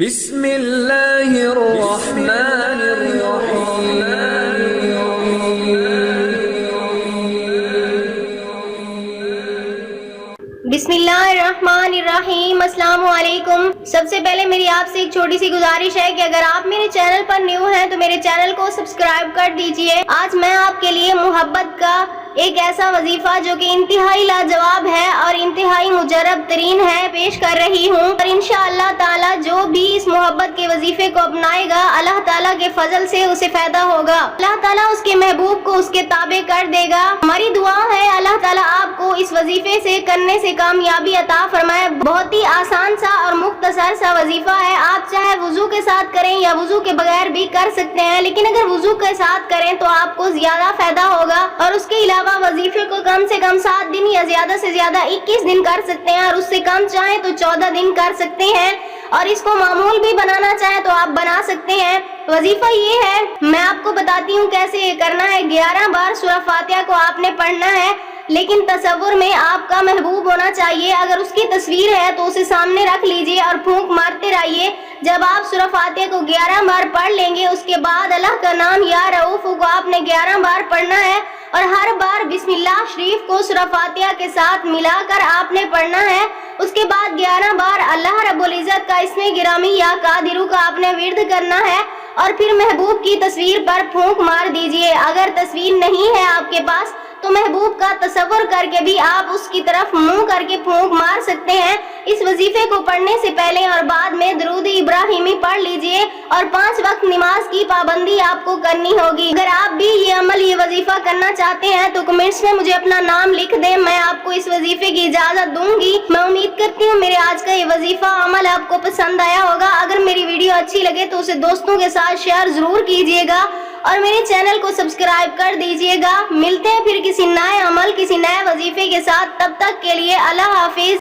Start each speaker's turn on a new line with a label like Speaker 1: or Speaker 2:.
Speaker 1: بسم اللہ الرحمن الرحیم
Speaker 2: بسم اللہ الرحمن الرحیم۔ السلام علیکم۔ سب سے پہلے میری آپ سے ایک چھوٹی سی گزارش ہے کہ اگر آپ میرے چینل پر نیو ہیں تو میرے چینل کو سبسکرائب کر دیجئے۔ آج میں آپ کے لیے محبت کا ایک ایسا وظیفہ جو کہ انتہائی لاجواب ہے اور انتہائی مجرب ترین ہے پیش کر رہی ہوں، اور انشاءاللہ تعالی جو بھی اس محبت کے وظیفے کو اپنائے گا اللہ تعالیٰ کے فضل سے اسے فائدہ ہوگا، اللہ تعالیٰ اس کے محبوب کو اس کے تابع کر دے گا۔ ہماری دعا ہے اللہ تعالیٰ آپ کو اس وظیفے سے کرنے سے کامیابی عطا فرمائے۔ بہت ہی آسان سا اور مختصر سا وظیفہ ہے، آپ چاہے وضو کے ساتھ کریں یا وضو کے بغیر بھی کر سکتے ہیں، لیکن اگر وضو کے ساتھ کریں تو آپ کو زیادہ فائدہ ہوگا، اور اس کے علاوہ وظیفے کو کم سے کم 7 دن یا زیادہ سے زیادہ 21 دن کر سکتے ہیں، اور اس سے کم چاہیں تو 14 دن کر سکتے ہیں، اور اس کو معمول بھی بنانا چاہیں تو آپ بنا سکتے ہیں۔ وظیفہ یہ ہے، میں آپ کو بتاتی ہوں کیسے یہ کرنا ہے۔ 11 بار سورہ فاتحہ کو آپ نے پڑھنا ہے، لیکن تصور میں آپ کا محبوب ہونا چاہیے۔ اگر اس کی تصویر ہے تو اسے سامنے رکھ لیجئے اور پھونک مارتے رہیے۔ جب آپ سورہ فاتحہ کو 11 بار پڑھ لیں گے، اس کے بعد اللہ کا نام یا رؤوف کو آپ نے 11 بار پڑھنا ہے، اور ہر بار بسم اللہ شریف کو سورہ فاتحہ کے ساتھ ملا کر آپ نے پڑھنا ہے۔ اس کے بعد 11 بار اللہ رب العزت کا اسم گرامی یا قادر کا آپ نے ورد کرنا ہے، اور پھر محبوب کی تصویر پر پھونک مار دیجئے۔ اگر تصویر نہیں ہے آپ کے پاس تو محبوب کا تصور کر کے بھی آپ اس کی طرف منہ کر کے پھونک مار سکتے ہیں۔ اس وظیفے کو پڑھنے سے پہلے اور بعد میں درود ابراہیمی پڑھ لیجئے، اور 5 وقت نماز کی پابندی آپ کو کرنی ہوگی۔ اگر آپ بھی یہ عمل یہ وظیفہ کرنا چاہتے ہیں تو کمنٹس میں مجھے اپنا نام لکھ دیں، میں آپ کو اس وظیفے کی اجازت دوں گی۔ میں امید کرتی ہوں میرے آج کا یہ وظیفہ عمل آپ کو پسند آیا ہوگا۔ اگر میری ویڈیو اچھی لگے تو اسے دوستوں کے ساتھ شیئر ضرور کیجیے گا، اور میرے چینل کو سبسکرائب کر دیجیے گا۔ ملتے ہیں پھر کسی نئے عمل کسی نئے وظیفے کے ساتھ، تب تک کے لیے اللہ حافظ۔